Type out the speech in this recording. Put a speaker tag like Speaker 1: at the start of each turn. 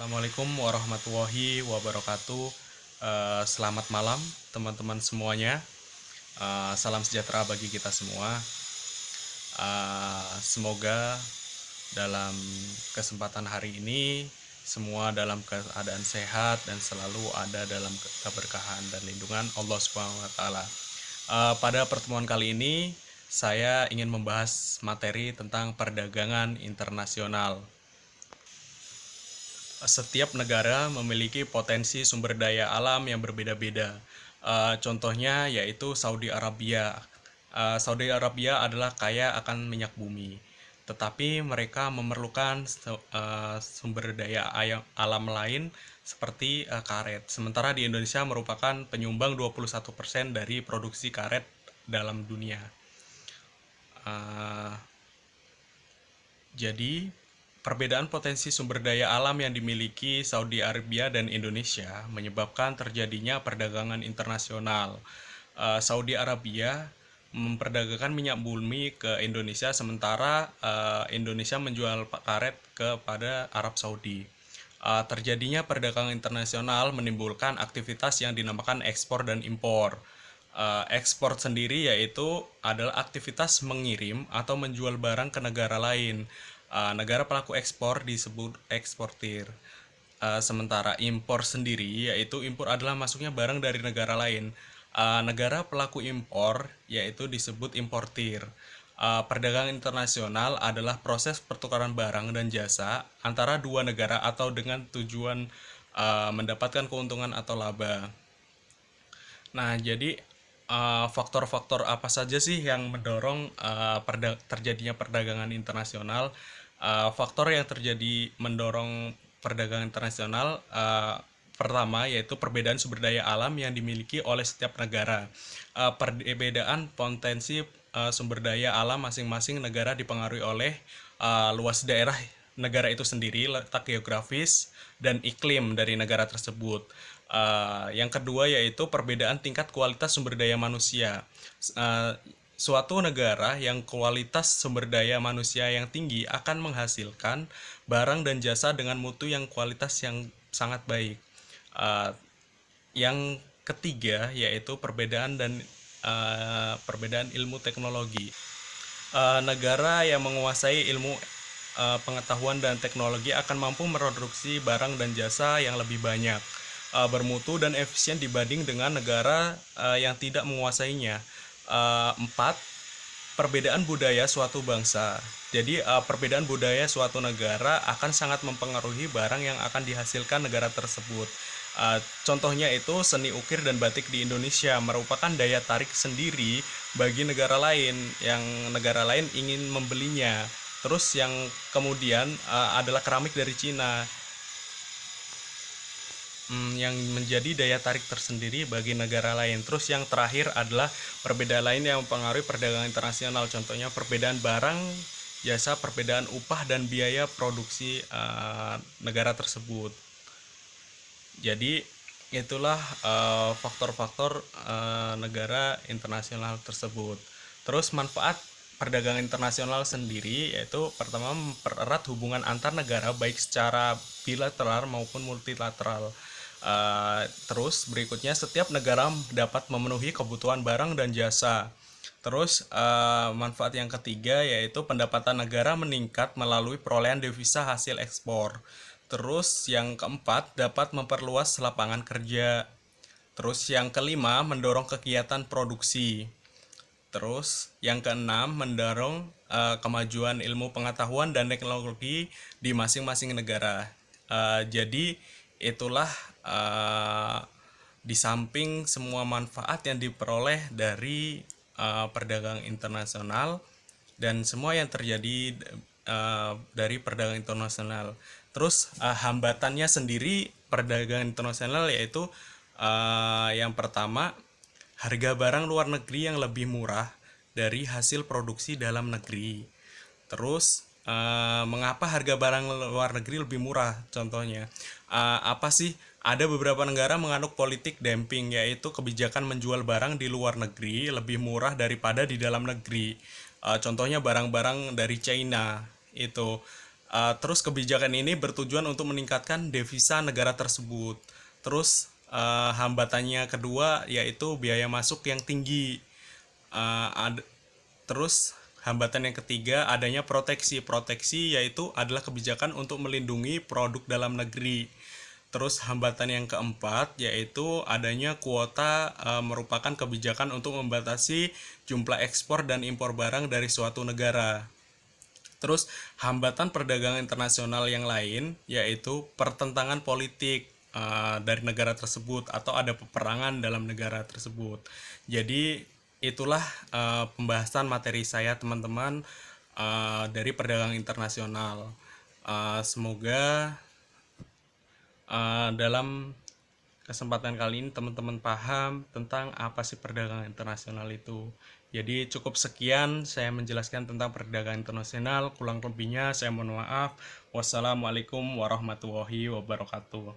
Speaker 1: Assalamualaikum warahmatullahi wabarakatuh. Selamat malam teman-teman semuanya. Salam sejahtera bagi kita semua. Semoga dalam kesempatan hari ini semua dalam keadaan sehat dan selalu ada dalam keberkahan dan lindungan Allah Subhanahu wa taala. Pada pertemuan kali ini saya ingin membahas materi tentang perdagangan internasional. Setiap negara memiliki potensi sumber daya alam yang berbeda-beda. Contohnya yaitu Saudi Arabia. Saudi Arabia adalah kaya akan minyak bumi, tetapi mereka memerlukan sumber daya alam lain seperti karet. Sementara di Indonesia merupakan penyumbang 21% dari produksi karet dalam dunia. Uh, jadi, perbedaan potensi sumber daya alam yang dimiliki Saudi Arabia dan Indonesia menyebabkan terjadinya perdagangan internasional. Saudi Arabia memperdagangkan minyak bumi ke Indonesia, sementara Indonesia menjual karet kepada Arab Saudi. Terjadinya perdagangan internasional menimbulkan aktivitas yang dinamakan ekspor dan impor. Ekspor sendiri yaitu adalah aktivitas mengirim atau menjual barang ke negara lain. Negara pelaku ekspor disebut eksportir. Sementara impor sendiri yaitu impor adalah masuknya barang dari negara lain. Negara pelaku impor yaitu disebut importir. Perdagangan internasional adalah proses pertukaran barang dan jasa antara dua negara atau dengan tujuan mendapatkan keuntungan atau laba. Nah, jadi faktor-faktor apa saja sih yang mendorong terjadinya perdagangan internasional? Faktor yang terjadi mendorong perdagangan internasional pertama yaitu perbedaan sumber daya alam yang dimiliki oleh setiap negara. Perbedaan potensi sumber daya alam masing-masing negara dipengaruhi oleh luas daerah negara itu sendiri, letak geografis, dan iklim dari negara tersebut. Yang kedua yaitu perbedaan tingkat kualitas sumber daya manusia. Suatu negara yang kualitas sumber daya manusia yang tinggi akan menghasilkan barang dan jasa dengan mutu yang kualitas yang sangat baik. Yang ketiga yaitu perbedaan ilmu teknologi. Negara yang menguasai ilmu pengetahuan dan teknologi akan mampu memproduksi barang dan jasa yang lebih banyak, bermutu dan efisien dibanding dengan negara yang tidak menguasainya. Empat, perbedaan budaya suatu bangsa. Jadi perbedaan budaya suatu negara akan sangat mempengaruhi barang yang akan dihasilkan negara tersebut. Contohnya itu seni ukir dan batik di Indonesia merupakan daya tarik sendiri bagi negara lain yang negara lain ingin membelinya. Terus yang kemudian adalah keramik dari Cina yang menjadi daya tarik tersendiri bagi negara lain. Terus yang terakhir adalah perbedaan lain yang mempengaruhi perdagangan internasional. Contohnya perbedaan barang, jasa, perbedaan upah dan biaya produksi negara tersebut. Jadi itulah faktor-faktor negara internasional tersebut. Terus manfaat perdagangan internasional sendiri yaitu pertama mempererat hubungan antar negara baik secara bilateral maupun multilateral. Terus berikutnya setiap negara dapat memenuhi kebutuhan barang dan jasa. Terus manfaat yang ketiga yaitu pendapatan negara meningkat melalui perolehan devisa hasil ekspor. Terus yang keempat dapat memperluas lapangan kerja. Terus yang kelima mendorong kegiatan produksi. Terus yang keenam mendorong kemajuan ilmu pengetahuan dan teknologi di masing-masing negara. Jadi itulah di samping semua manfaat yang diperoleh dari perdagangan internasional dan semua yang terjadi dari perdagangan internasional. Terus hambatannya sendiri perdagangan internasional yaitu yang pertama harga barang luar negeri yang lebih murah dari hasil produksi dalam negeri. Terus mengapa harga barang luar negeri lebih murah? Contohnya apa sih? Ada beberapa negara menganut politik dumping, yaitu kebijakan menjual barang di luar negeri lebih murah daripada di dalam negeri. Contohnya barang-barang dari China itu. Terus kebijakan ini bertujuan untuk meningkatkan devisa negara tersebut. Terus hambatannya kedua yaitu biaya masuk yang tinggi. Eh, ad- Terus hambatan yang ketiga adanya proteksi. Proteksi yaitu adalah kebijakan untuk melindungi produk dalam negeri. Terus hambatan yang keempat yaitu adanya kuota, merupakan kebijakan untuk membatasi jumlah ekspor dan impor barang dari suatu negara. Terus hambatan perdagangan internasional yang lain yaitu pertentangan politik dari negara tersebut atau ada peperangan dalam negara tersebut. Jadi itulah pembahasan materi saya teman-teman, dari perdagangan internasional. Semoga dalam kesempatan kali ini teman-teman paham tentang apa sih perdagangan internasional itu. Jadi cukup sekian saya menjelaskan tentang perdagangan internasional. Kurang lebihnya saya mohon maaf. Wassalamualaikum warahmatullahi wabarakatuh.